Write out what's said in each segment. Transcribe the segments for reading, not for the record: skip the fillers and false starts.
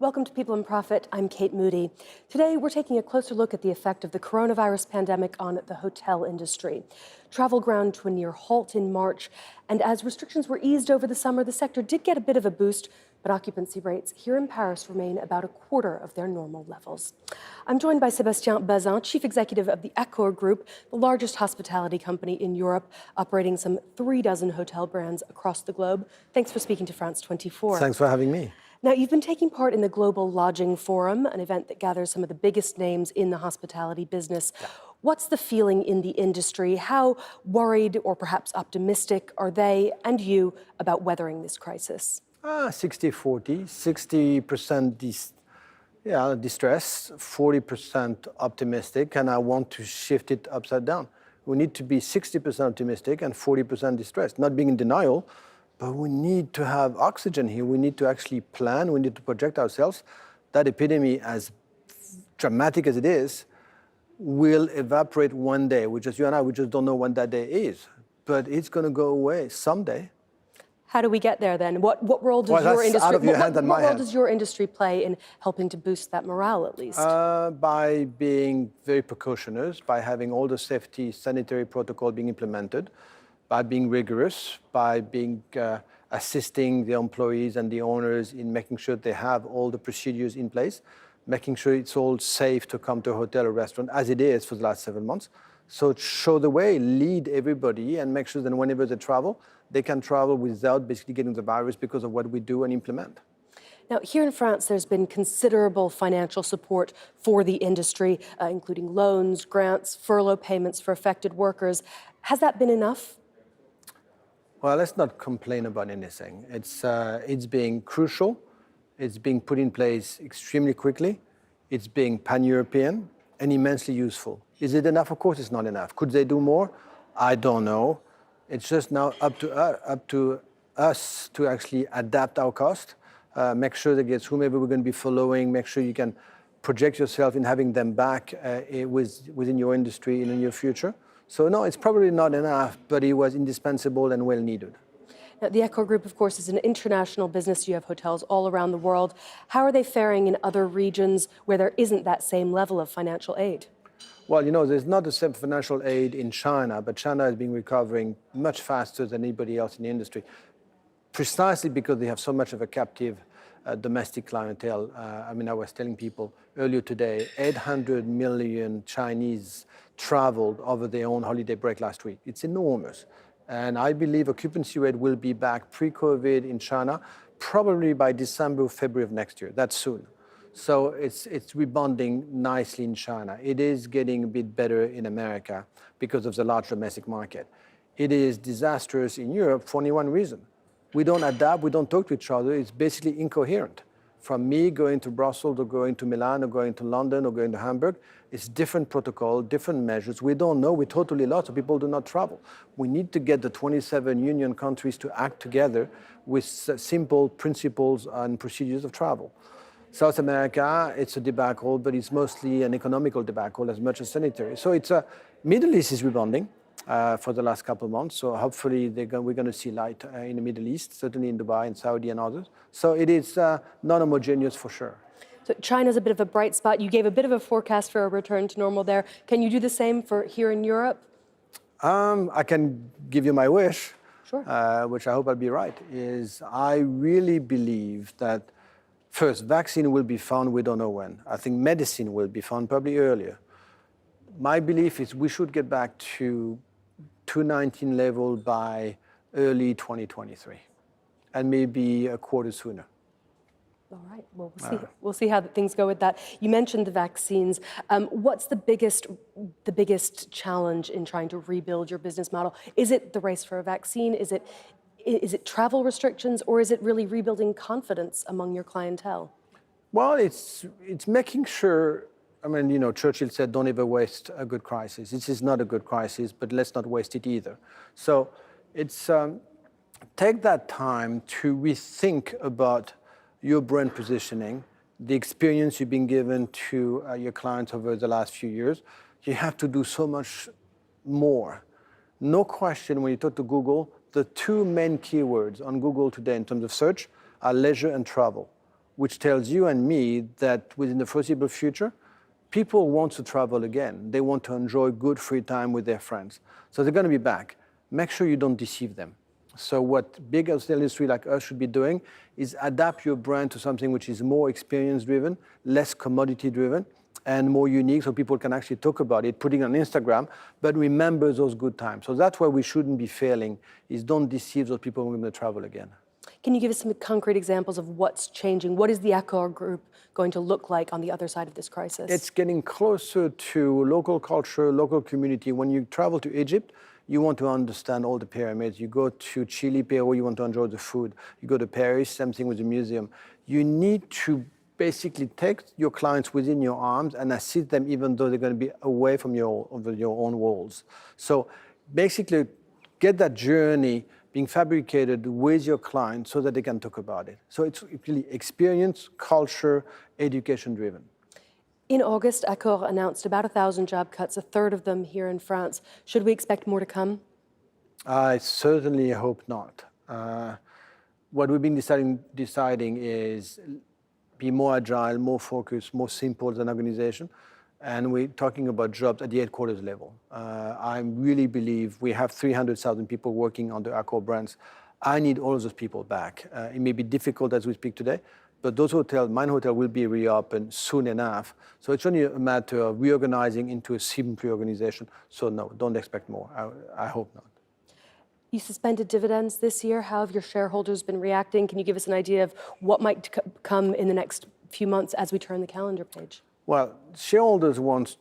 Welcome to People and Profit. I'm Kate Moody. Today, we're taking a closer look at the effect of the coronavirus pandemic on the hotel industry. Travel ground to a near halt in March, and as restrictions were eased over the summer, the sector did get a bit of a boost, but occupancy rates here in Paris remain about a quarter of their normal levels. I'm joined by Sébastien Bazin, Chief Executive of the Accor Group, the largest hospitality company in Europe, operating some 36 hotel brands across the globe. Thanks for speaking to France 24. Thanks for having me. Now, you've been taking part in the Global Lodging Forum, an event that gathers some of the biggest names in the hospitality business. Yeah. What's the feeling in the industry? How worried or perhaps optimistic are they and you about weathering this crisis? 60-40, 60% distress, 40% optimistic, and I want to shift it upside down. We need to be 60% optimistic and 40% distressed, not being in denial, but we need to have oxygen here. We need to actually plan. We need to project ourselves. That epidemic, as dramatic as it is, will evaporate one day. We just, you and I, we just don't know when that day is. But it's going to go away someday. How do we get there then? What role does your industry? Out of your hand and my hand. What role does your industry play in helping to boost that morale, at least? By being very precautionary, by having all the safety sanitary protocol being implemented, by being rigorous, by being assisting the employees and the owners in making sure they have all the procedures in place, making sure it's all safe to come to a hotel or restaurant, as it is for the last 7 months. So show the way, lead everybody, and make sure that whenever they travel, they can travel without basically getting the virus because of what we do and implement. Now, here in France, there's been considerable financial support for the industry, including loans, grants, furlough payments for affected workers. Has that been enough? Well, let's not complain about anything. It's being crucial. It's being put in place extremely quickly. It's being pan-European and immensely useful. Is it enough? Of course it's not enough. Could they do more? I don't know. It's just now up to us to actually adapt our cost, make sure that it's whomever we're going to be following, make sure you can project yourself in having them back within your industry in the near future. So no, it's probably not enough, but it was indispensable and well needed. Now, the Accor Group, of course, is an international business. You have hotels all around the world. How are they faring in other regions where there isn't that same level of financial aid? Well, you know, there's not the same financial aid in China, but China has been recovering much faster than anybody else in the industry, precisely because they have so much of a captive domestic clientele. I was telling people earlier today, 800 million Chinese traveled over their own holiday break last week. It's enormous. And I believe occupancy rate will be back pre-COVID in China, probably by December or February of next year. That's soon. So it's rebounding nicely in China. It is getting a bit better in America because of the large domestic market. It is disastrous in Europe for only one reason. We don't adapt, we don't talk to each other. It's basically incoherent. From me going to Brussels or going to Milan or going to London or going to Hamburg, it's different protocol, different measures. We don't know, we're totally lost, so people do not travel. We need to get the 27 union countries to act together with simple principles and procedures of travel. South America, it's a debacle, but it's mostly an economical debacle as much as sanitary. So Middle East is rebounding for the last couple of months. So hopefully we're going to see light in the Middle East, certainly in Dubai and Saudi and others. So it is non-homogeneous for sure. So China's a bit of a bright spot. You gave a bit of a forecast for a return to normal there. Can you do the same for here in Europe? I can give you my wish, sure. Which I hope I'll be right, is I really believe that first, vaccine will be found, we don't know when. I think medicine will be found probably earlier. My belief is we should get back to 2019 level by early 2023, and maybe a quarter sooner. All right, well, we'll see how things go with that. You mentioned the vaccines. What's the biggest challenge in trying to rebuild your business model? Is it the race for a vaccine? Is it travel restrictions, or is it really rebuilding confidence among your clientele? Well, it's making sure, Churchill said, don't ever waste a good crisis. This is not a good crisis, but let's not waste it either. So it's take that time to rethink about your brand positioning, the experience you've been given to your clients over the last few years. You have to do so much more. No question, when you talk to Google, the two main keywords on Google today in terms of search are leisure and travel. which tells you and me that within the foreseeable future, people want to travel again. They want to enjoy good free time with their friends. So they're going to be back. Make sure you don't deceive them. So what big hotel industry like us should be doing is adapt your brand to something which is more experience-driven, less commodity-driven, and more unique so people can actually talk about it, putting it on Instagram, but remember those good times. So that's where we shouldn't be failing, is don't deceive those people who are going to travel again. Can you give us some concrete examples of what's changing? What is the Accor Group going to look like on the other side of this crisis? It's getting closer to local culture, local community. When you travel to Egypt, you want to understand all the pyramids. You go to Chile, Peru, you want to enjoy the food. You go to Paris, same thing with the museum. You need to basically take your clients within your arms and assist them even though they're going to be away from your own walls. So basically get that journey being fabricated with your clients so that they can talk about it. So it's really experience, culture, education driven. In August, Accor announced about 1,000 job cuts, a third of them here in France. Should we expect more to come? I certainly hope not. What we've been deciding is be more agile, more focused, more simple as an organization. And we're talking about jobs at the headquarters level. I really believe we have 300,000 people working on the Accor brands. I need all of those people back. It may be difficult as we speak today, but those hotels, mine hotel, will be reopened soon enough. So it's only a matter of reorganizing into a simpler organization. So no, don't expect more. I hope not. You suspended dividends this year. How have your shareholders been reacting? Can you give us an idea of what might come in the next few months as we turn the calendar page? Well, shareholders want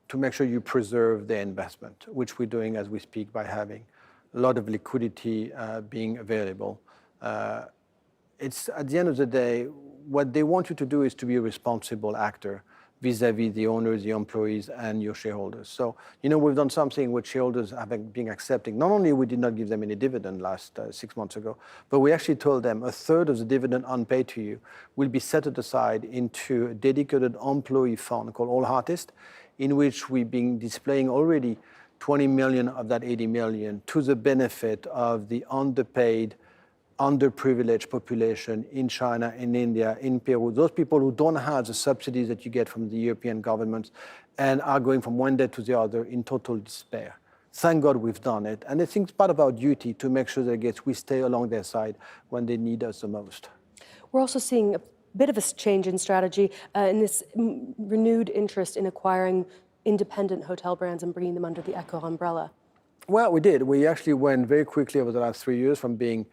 to make sure you preserve their investment, which we're doing as we speak by having a lot of liquidity being available. It's at the end of the day, what they want you to do is to be a responsible actor vis-a-vis the owners, the employees, and your shareholders. So, we've done something which shareholders have been accepting. Not only we did not give them any dividend last 6 months ago, but we actually told them a third of the dividend unpaid to you will be set aside into a dedicated employee fund called All Artists, in which we've been displaying already 20 million of that 80 million to the benefit of the underpaid, underprivileged population in China, in India, in Peru, those people who don't have the subsidies that you get from the European governments and are going from one day to the other in total despair. Thank God we've done it. And I think it's part of our duty to make sure that we stay along their side when they need us the most. We're also seeing a bit of a change in strategy in this renewed interest in acquiring independent hotel brands and bringing them under the Accor umbrella. Well, we did. We actually went very quickly over the last 3 years from being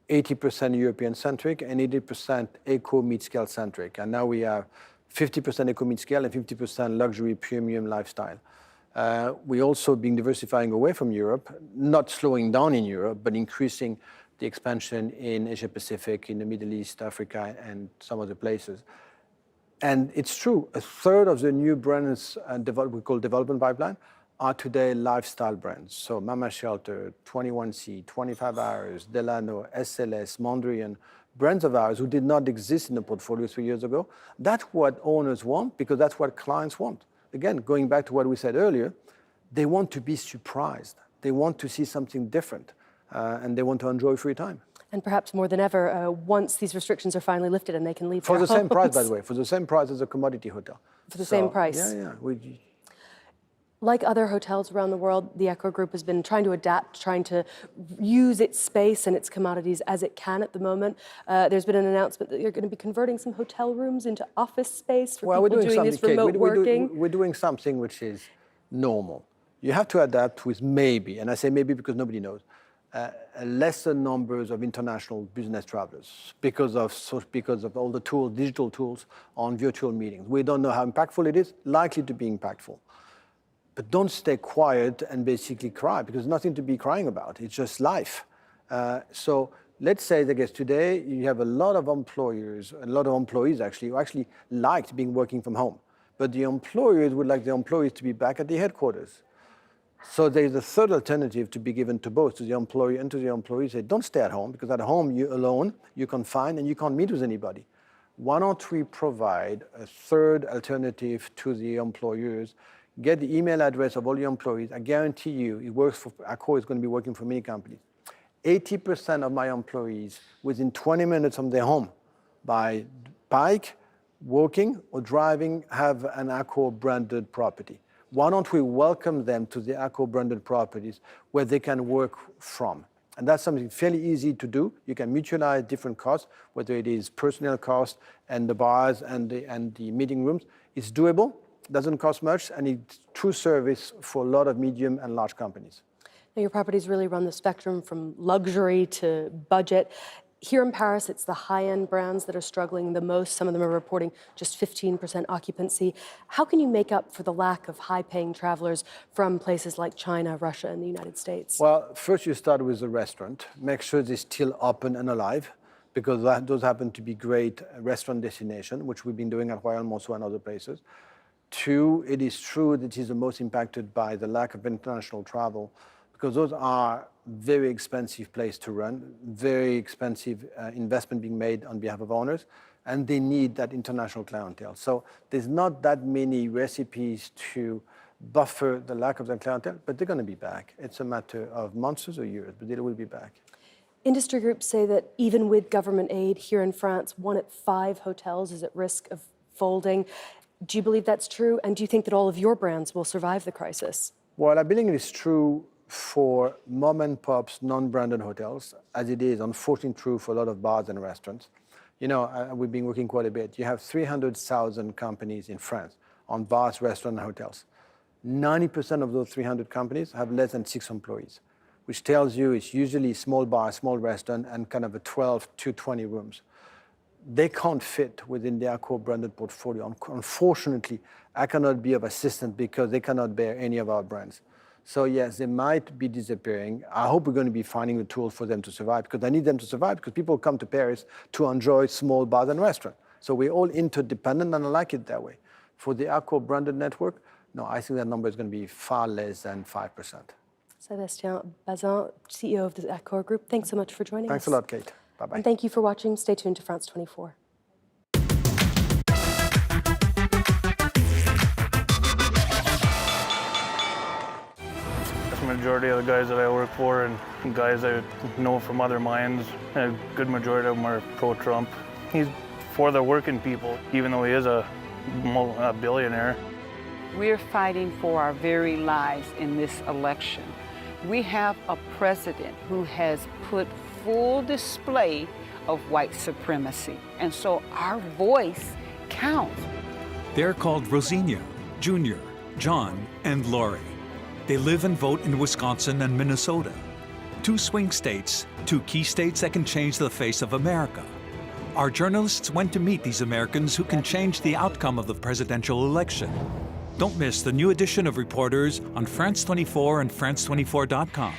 80% European-centric and 80% eco mid-scale centric. And now we are 50% eco mid-scale and 50% luxury premium lifestyle. We also been diversifying away from Europe, not slowing down in Europe, but increasing the expansion in Asia Pacific, in the Middle East, Africa, and some other places. And it's true, a third of the new brands we call development pipeline are today lifestyle brands. So Mama Shelter, 21C, 25 Hours, Delano, SLS, Mondrian, brands of ours who did not exist in the portfolio 3 years ago. That's what owners want because that's what clients want. Again, going back to what we said earlier, they want to be surprised. They want to see something different and they want to enjoy free time. And perhaps more than ever, once these restrictions are finally lifted and they can leave For their the same price, homes. by the way, for the same price as a commodity hotel. For the same price? Yeah. Like other hotels around the world, the Accor Group has been trying to adapt, trying to use its space and its commodities as it can at the moment. There's been an announcement that you're going to be converting some hotel rooms into office space for people doing this remote working. We're doing something which is normal. You have to adapt with maybe, and I say maybe because nobody knows, lesser numbers of international business travelers because of all the tools, digital tools on virtual meetings. We don't know how impactful it is, likely to be impactful. But don't stay quiet and basically cry because there's nothing to be crying about. It's just life. So let's say that today you have a lot of employers, a lot of employees actually, who actually liked being working from home. But the employers would like the employees to be back at the headquarters. So there's a third alternative to be given to both, to the employer and to the employees. Say, don't stay at home because at home you're alone, you're confined, and you can't meet with anybody. Why don't we provide a third alternative to the employers? Get the email address of all the employees. I guarantee you, it works for Accor is going to be working for many companies. 80% of my employees within 20 minutes from their home by bike, walking, or driving have an Accor-branded property. Why don't we welcome them to the Accor-branded properties where they can work from? And that's something fairly easy to do. You can mutualize different costs, whether it is personnel costs and the bars and the meeting rooms. It's doable, doesn't cost much, and it's true service for a lot of medium and large companies. Now, your properties really run the spectrum from luxury to budget. Here in Paris, it's the high-end brands that are struggling the most. Some of them are reporting just 15% occupancy. How can you make up for the lack of high-paying travelers from places like China, Russia, and the United States? Well, first you start with the restaurant. Make sure they're still open and alive, because those happen to be great restaurant destinations, which we've been doing at Royal Monceau and other places. Two, it is true that it is the most impacted by the lack of international travel, because those are very expensive place to run, very expensive investment being made on behalf of owners, and they need that international clientele. So there's not that many recipes to buffer the lack of that clientele, but they're going to be back. It's a matter of months or years, but they will be back. Industry groups say that even with government aid here in France, 1 at 5 hotels is at risk of folding. Do you believe that's true? And do you think that all of your brands will survive the crisis? Well, I believe it's true for mom and pops, non-branded hotels, as it is unfortunately true for a lot of bars and restaurants. You know, we've been working quite a bit. You have 300,000 companies in France on bars, restaurants, and hotels. 90% of those 300 companies have less than 6 employees, which tells you it's usually small bar, small restaurant, and kind of a 12 to 20 rooms. They can't fit within the Accor branded portfolio. Unfortunately, I cannot be of assistance because they cannot bear any of our brands. So yes, they might be disappearing. I hope we're going to be finding the tools for them to survive, because I need them to survive, because people come to Paris to enjoy small bars and restaurants. So we're all interdependent, and I like it that way. For the Accor branded network, no, I think that number is going to be far less than 5%. Sébastien Bazin, CEO of the Accor Group, thanks so much for joining us. Thanks a lot, Kate. Bye-bye. And thank you for watching. Stay tuned to France 24. The majority of the guys that I work for and guys I know from other mines, a good majority of them are pro-Trump. He's for the working people, even though he is a billionaire. We're fighting for our very lives in this election. We have a president who has put full display of white supremacy, and so our voice counts. They're called Rosina, Junior, John, and Lori. They live and vote in Wisconsin and Minnesota. 2 swing states, 2 key states that can change the face of America. Our journalists went to meet these Americans who can change the outcome of the presidential election. Don't miss the new edition of Reporters on France 24 and France24.com.